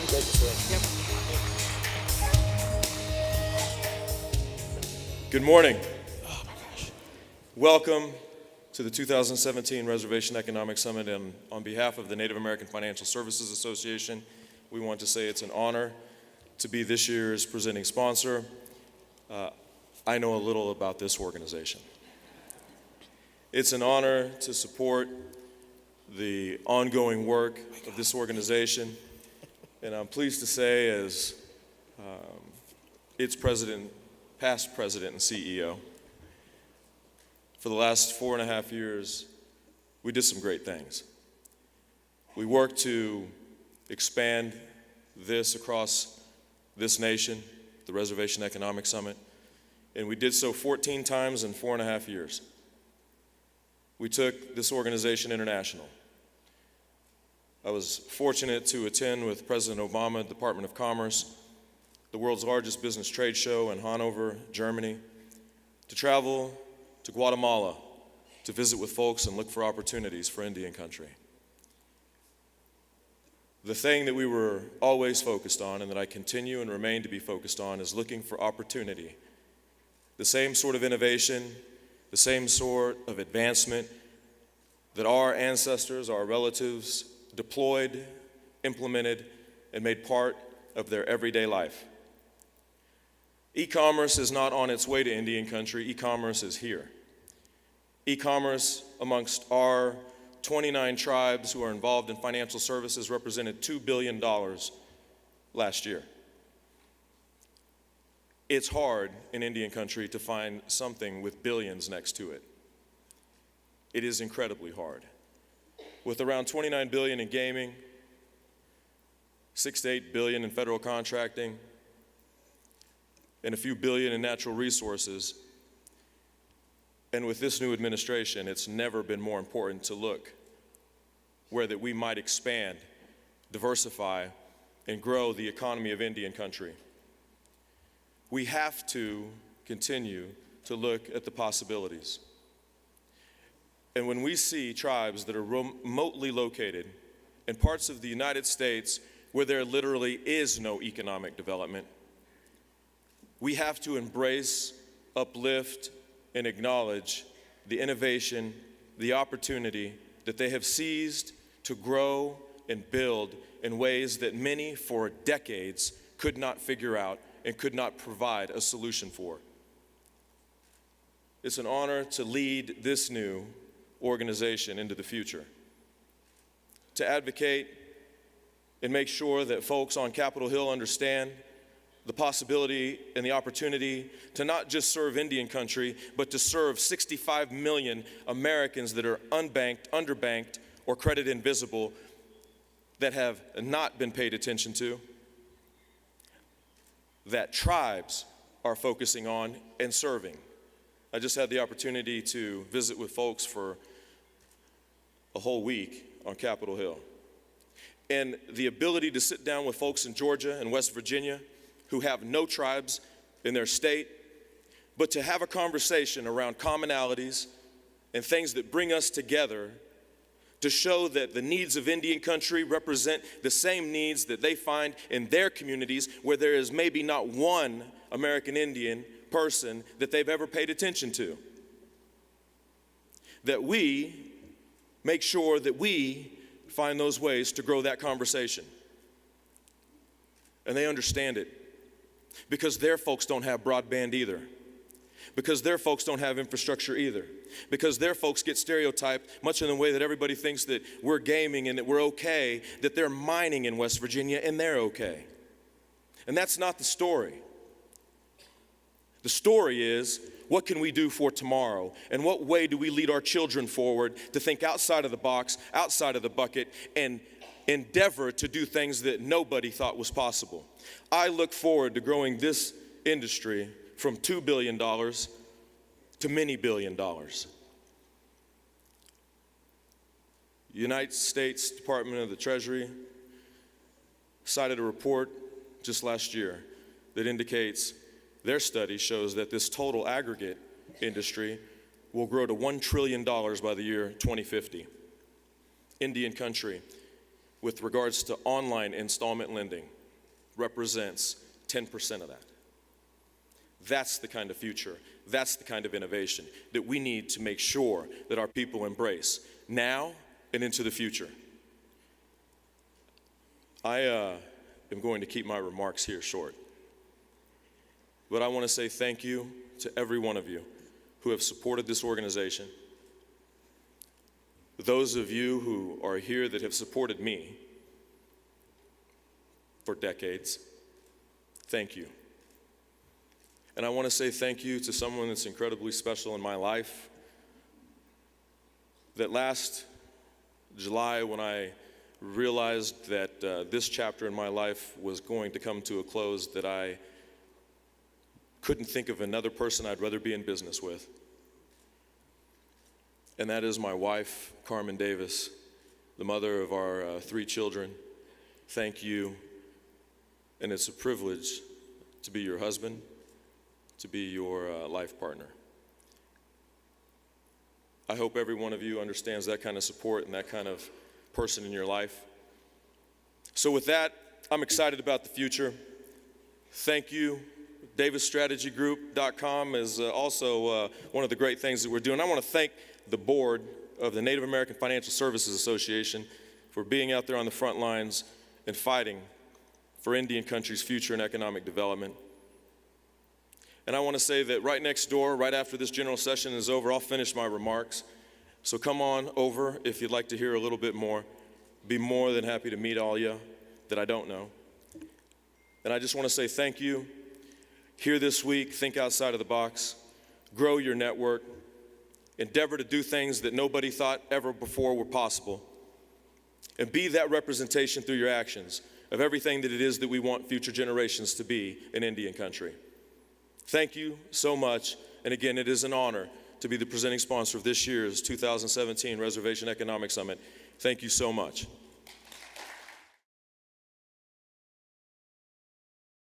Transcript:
Thank you, sir. Good morning. Welcome to the 2017 Reservation Economic Summit, and on behalf of the Native American Financial Services Association, we want to say it's an honor to be this year's presenting sponsor. I know a little about this organization. It's an honor to support the ongoing work of this organization, and I'm pleased to say, as its president, past president and CEO, for the last 4.5 years, we did some great things. We worked to expand this across this nation, the Reservation Economic Summit, and we did so 14 times in 4.5 years. We took this organization international. I was fortunate to attend with President Obama, Department of Commerce, the world's largest business trade show in Hanover, Germany, to travel to Guatemala to visit with folks and look for opportunities for Indian country. The thing that we were always focused on, and that I continue and remain to be focused on, is looking for opportunity. The same sort of innovation, the same sort of advancement that our ancestors, our relatives, deployed, implemented, and made part of their everyday life. E-commerce is not on its way to Indian country. E-commerce is here. E-commerce amongst our 29 tribes who are involved in financial services represented $2 billion last year. It's hard in Indian country to find something with billions next to it. It is incredibly hard. With around 29 billion in gaming, 6 to 8 billion in federal contracting, and a few billion in natural resources, and with this new administration, it's never been more important to look where that we might expand, diversify, and grow the economy of Indian country. We have to continue to look at the possibilities. And when we see tribes that are remotely located in parts of the United States where there literally is no economic development, we have to embrace, uplift, and acknowledge the innovation, the opportunity that they have seized to grow and build in ways that many for decades could not figure out and could not provide a solution for. It's an honor to lead this new organization into the future, to advocate and make sure that folks on Capitol Hill understand the possibility and the opportunity to not just serve Indian country, but to serve 65 million Americans that are unbanked, underbanked, or credit invisible, that have not been paid attention to, that tribes are focusing on and serving. I just had the opportunity to visit with folks for a whole week on Capitol Hill. And the ability to sit down with folks in Georgia and West Virginia who have no tribes in their state, but to have a conversation around commonalities and things that bring us together to show that the needs of Indian country represent the same needs that they find in their communities where there is maybe not one American Indian person that they've ever paid attention to. That we make sure that we find those ways to grow that conversation. And they understand it because their folks don't have broadband either. Because their folks don't have infrastructure either. Because their folks get stereotyped much in the way that everybody thinks that we're gaming and that we're okay, that they're mining in West Virginia and they're okay. And that's not the story. The story is, what can we do for tomorrow? And what way do we lead our children forward to think outside of the box, outside of the bucket, and endeavor to do things that nobody thought was possible? I look forward to growing this industry from $2 billion to many billion dollars. The United States Department of the Treasury cited a report just last year that indicates their study shows that this total aggregate industry will grow to $1 trillion by the year 2050. Indian country with regards to online installment lending represents 10% of that. That's the kind of future, that's the kind of innovation that we need to make sure that our people embrace now and into the future. I am going to keep my remarks here short, but I want to say thank you to every one of you who have supported this organization. Those of you who are here that have supported me for decades, thank you. And I want to say thank you to someone that's incredibly special in my life. That last July, when I realized that this chapter in my life was going to come to a close, that I couldn't think of another person I'd rather be in business with. And that is my wife, Carmen Davis, the mother of our 3 children. Thank you. And it's a privilege to be your husband, to be your life partner. I hope every one of you understands that kind of support and that kind of person in your life. So with that, I'm excited about the future. Thank you. DavisStrategyGroup.com is also one of the great things that we're doing. I want to thank the board of the Native American Financial Services Association for being out there on the front lines and fighting for Indian country's future and economic development. And I want to say that right next door, right after this general session is over, I'll finish my remarks. So come on over if you'd like to hear a little bit more. Be more than happy to meet all you that I don't know. And I just want to say thank you. Here this week, think outside of the box, grow your network, endeavor to do things that nobody thought ever before were possible, and be that representation through your actions of everything that it is that we want future generations to be in Indian country. Thank you so much, and again, it is an honor to be the presenting sponsor of this year's 2017 Reservation Economic Summit. Thank you so much.